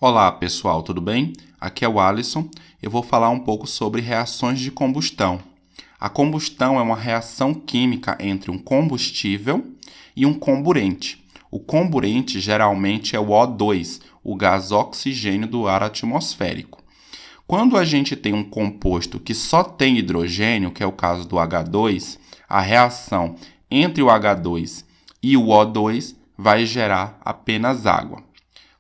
Olá pessoal, tudo bem? Aqui é o Alisson. Eu vou falar um pouco sobre reações de combustão. A combustão é uma reação química entre um combustível e um comburente. O comburente geralmente é o O2, o gás oxigênio do ar atmosférico. Quando a gente tem um composto que só tem hidrogênio, que é o caso do H2, a reação entre o H2 e o O2 vai gerar apenas água.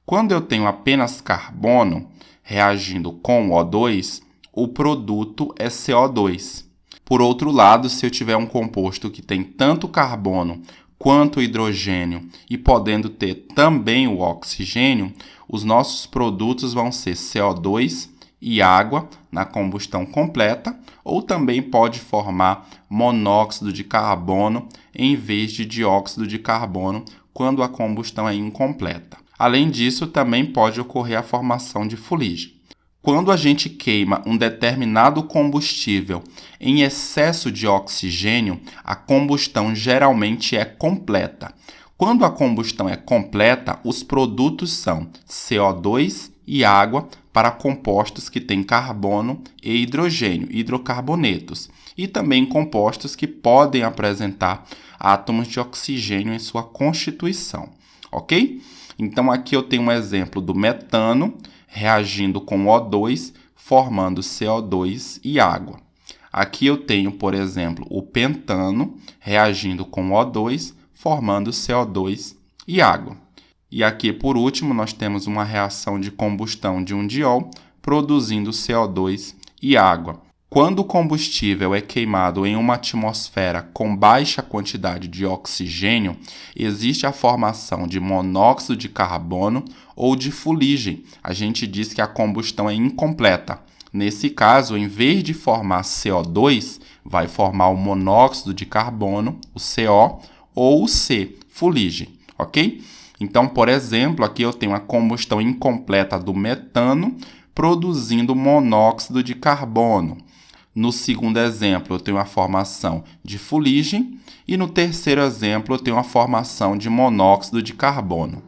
Quando eu tenho apenas carbono reagindo com o O2, o produto é CO2. Por outro lado, se eu tiver um composto que tem tanto carbono quanto hidrogênio e podendo ter também o oxigênio, os nossos produtos vão ser CO2 e água na combustão completa, ou também pode formar monóxido de carbono em vez de dióxido de carbono quando a combustão é incompleta. Além disso, também pode ocorrer a formação de fuligem. Quando a gente queima um determinado combustível em excesso de oxigênio, a combustão geralmente é completa. Quando a combustão é completa, os produtos são CO2 e água para compostos que têm carbono e hidrogênio, hidrocarbonetos, e também compostos que podem apresentar átomos de oxigênio em sua constituição, ok? Então, aqui eu tenho um exemplo do metano reagindo com O2, formando CO2 e água. Aqui eu tenho, por exemplo, o pentano reagindo com O2, formando CO2 e água. E aqui, por último, nós temos uma reação de combustão de um diol, produzindo CO2 e água. Quando o combustível é queimado em uma atmosfera com baixa quantidade de oxigênio, existe a formação de monóxido de carbono ou de fuligem. A gente diz que a combustão é incompleta. Nesse caso, em vez de formar CO2, vai formar o monóxido de carbono, o CO, ou o C, fuligem, ok? Então, por exemplo, aqui eu tenho a combustão incompleta do metano, produzindo monóxido de carbono. No segundo exemplo, eu tenho a formação de fuligem e no terceiro exemplo, eu tenho a formação de monóxido de carbono.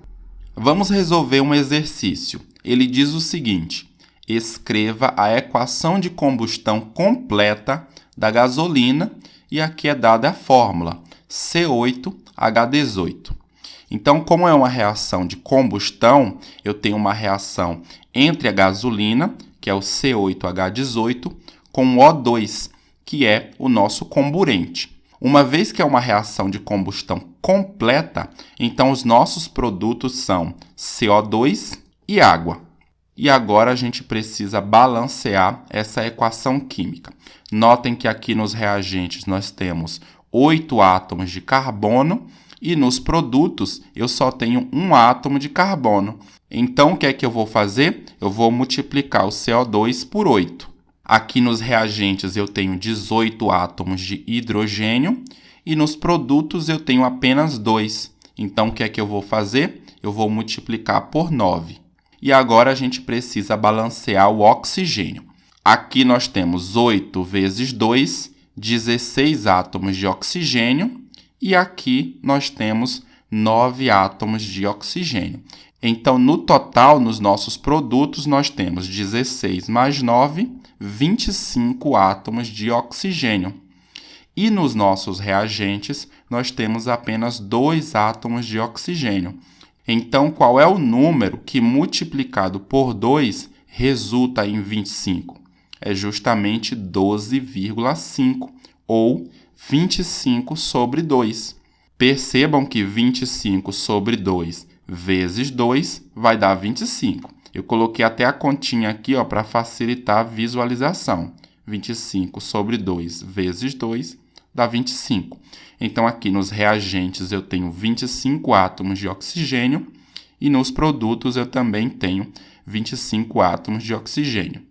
Vamos resolver um exercício. Ele diz o seguinte: escreva a equação de combustão completa da gasolina e aqui é dada a fórmula C8H18. Então, como é uma reação de combustão, eu tenho uma reação entre a gasolina, que é o C8H18, com o O2, que é o nosso comburente. Uma vez que é uma reação de combustão completa, então os nossos produtos são CO2 e água. E agora a gente precisa balancear essa equação química. Notem que aqui nos reagentes nós temos 8 átomos de carbono e nos produtos eu só tenho um átomo de carbono. Então o que é que eu vou fazer? Eu vou multiplicar o CO2 por 8. Aqui nos reagentes eu tenho 18 átomos de hidrogênio e nos produtos eu tenho apenas 2. Então, o que é que eu vou fazer? Eu vou multiplicar por 9. E agora a gente precisa balancear o oxigênio. Aqui nós temos 8 vezes 2, 16 átomos de oxigênio e aqui nós temos 9 átomos de oxigênio. Então, no total, nos nossos produtos, nós temos 16 mais 9, 25 átomos de oxigênio. E nos nossos reagentes, nós temos apenas 2 átomos de oxigênio. Então, qual é o número que, multiplicado por 2, resulta em 25? É justamente 12,5, ou 25 sobre 2. Percebam que 25 sobre 2 vezes 2 vai dar 25. Eu coloquei até a continha aqui para facilitar a visualização. 25 sobre 2 vezes 2 dá 25. Então, aqui nos reagentes eu tenho 25 átomos de oxigênio e nos produtos eu também tenho 25 átomos de oxigênio.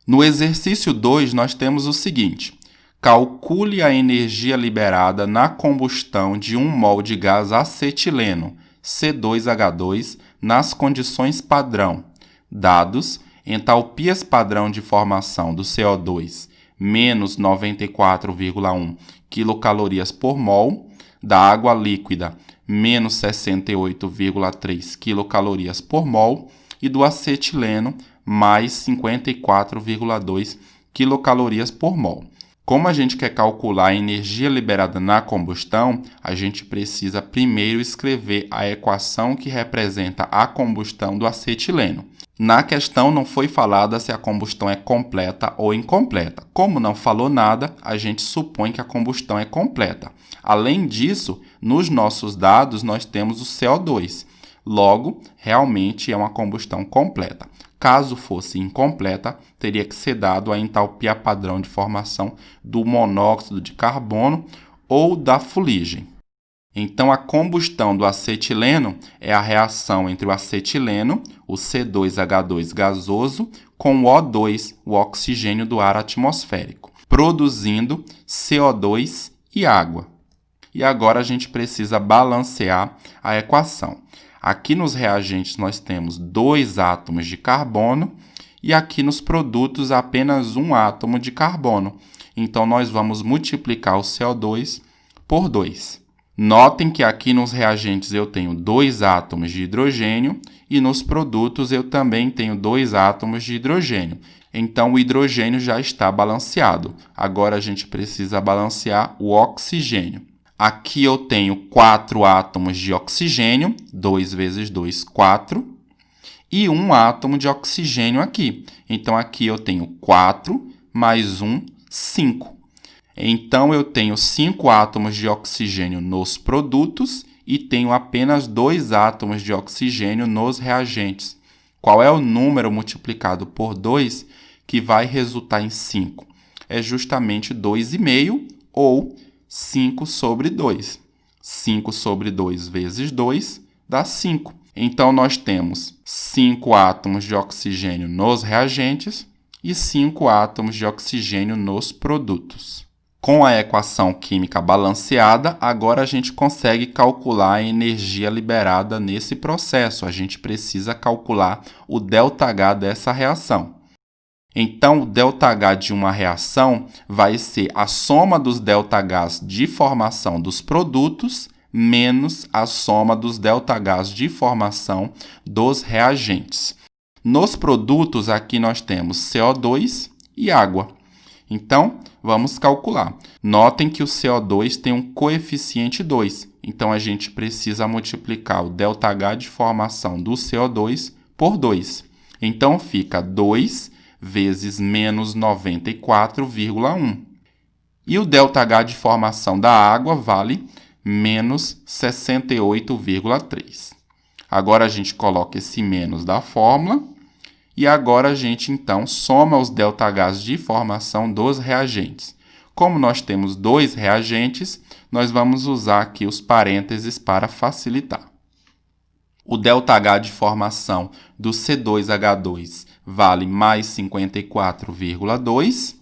No exercício 2, nós temos o seguinte: calcule a energia liberada na combustão de 1 mol de gás acetileno, C2H2, nas condições padrão. Dados: entalpias padrão de formação do CO2, menos 94,1 quilocalorias por mol, da água líquida, menos 68,3 quilocalorias por mol, e do acetileno mais 54,2 quilocalorias por mol. Como a gente quer calcular a energia liberada na combustão, a gente precisa primeiro escrever a equação que representa a combustão do acetileno. Na questão não foi falada se a combustão é completa ou incompleta. Como não falou nada, a gente supõe que a combustão é completa. Além disso, nos nossos dados nós temos o CO2. Logo, realmente é uma combustão completa. Caso fosse incompleta, teria que ser dado a entalpia padrão de formação do monóxido de carbono ou da fuligem. Então, a combustão do acetileno é a reação entre o acetileno, o C2H2 gasoso, com o O2, o oxigênio do ar atmosférico, produzindo CO2 e água. E agora a gente precisa balancear a equação. Aqui nos reagentes nós temos 2 átomos de carbono e aqui nos produtos apenas 1 átomo de carbono. Então, nós vamos multiplicar o CO2 por 2. Notem que aqui nos reagentes eu tenho 2 átomos de hidrogênio e nos produtos eu também tenho 2 átomos de hidrogênio. Então, o hidrogênio já está balanceado. Agora, a gente precisa balancear o oxigênio. Aqui eu tenho 4 átomos de oxigênio, 2 vezes 2, 4, e 1 átomo de oxigênio aqui. Então, aqui eu tenho 4 mais 1, 5. Então, eu tenho 5 átomos de oxigênio nos produtos e tenho apenas 2 átomos de oxigênio nos reagentes. Qual é o número multiplicado por 2 que vai resultar em 5? É justamente 2,5 ou 5 sobre 2. 5 sobre 2 vezes 2 dá 5. Então, nós temos 5 átomos de oxigênio nos reagentes e 5 átomos de oxigênio nos produtos. Com a equação química balanceada, agora a gente consegue calcular a energia liberada nesse processo. A gente precisa calcular o ΔH dessa reação. Então, o ΔH de uma reação vai ser a soma dos ΔHs de formação dos produtos menos a soma dos ΔHs de formação dos reagentes. Nos produtos, aqui nós temos CO2 e água. Então, vamos calcular. Notem que o CO2 tem um coeficiente 2. Então, a gente precisa multiplicar o ΔH de formação do CO2 por 2. Então, fica 2 vezes menos 94,1. E o ΔH de formação da água vale menos 68,3. Agora a gente coloca esse menos da fórmula e agora a gente então soma os ΔHs de formação dos reagentes. Como nós temos 2 reagentes, nós vamos usar aqui os parênteses para facilitar. O ΔH de formação do C2H2 vale mais 54,2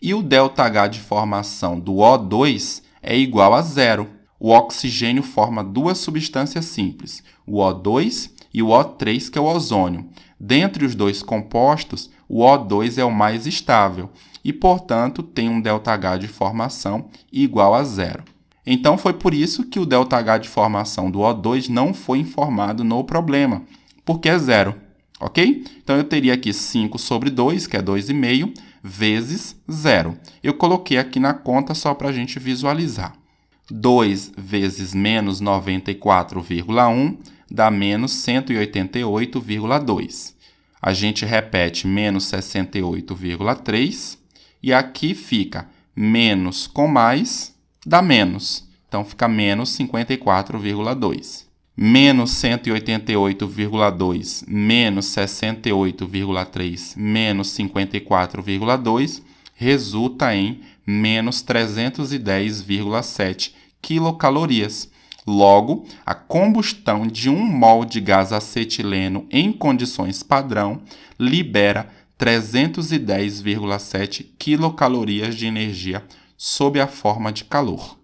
e o ΔH de formação do O2 é igual a 0. O oxigênio forma 2 substâncias simples, o O2 e o O3, que é o ozônio. Dentre os 2 compostos, o O2 é o mais estável e, portanto, tem um ΔH de formação igual a 0. Então, foi por isso que o ΔH de formação do O2 não foi informado no problema, porque é 0, ok? Então, eu teria aqui 5 sobre 2, que é 2,5, vezes 0. Eu coloquei aqui na conta só para a gente visualizar. 2 vezes menos 94,1 dá menos 188,2. A gente repete menos 68,3 e aqui fica menos com mais dá menos. Então, fica menos 54,2. Menos 188,2 menos 68,3 menos 54,2 resulta em menos 310,7 quilocalorias. Logo, a combustão de 1 mol de gás acetileno em condições padrão libera 310,7 quilocalorias de energia sob a forma de calor.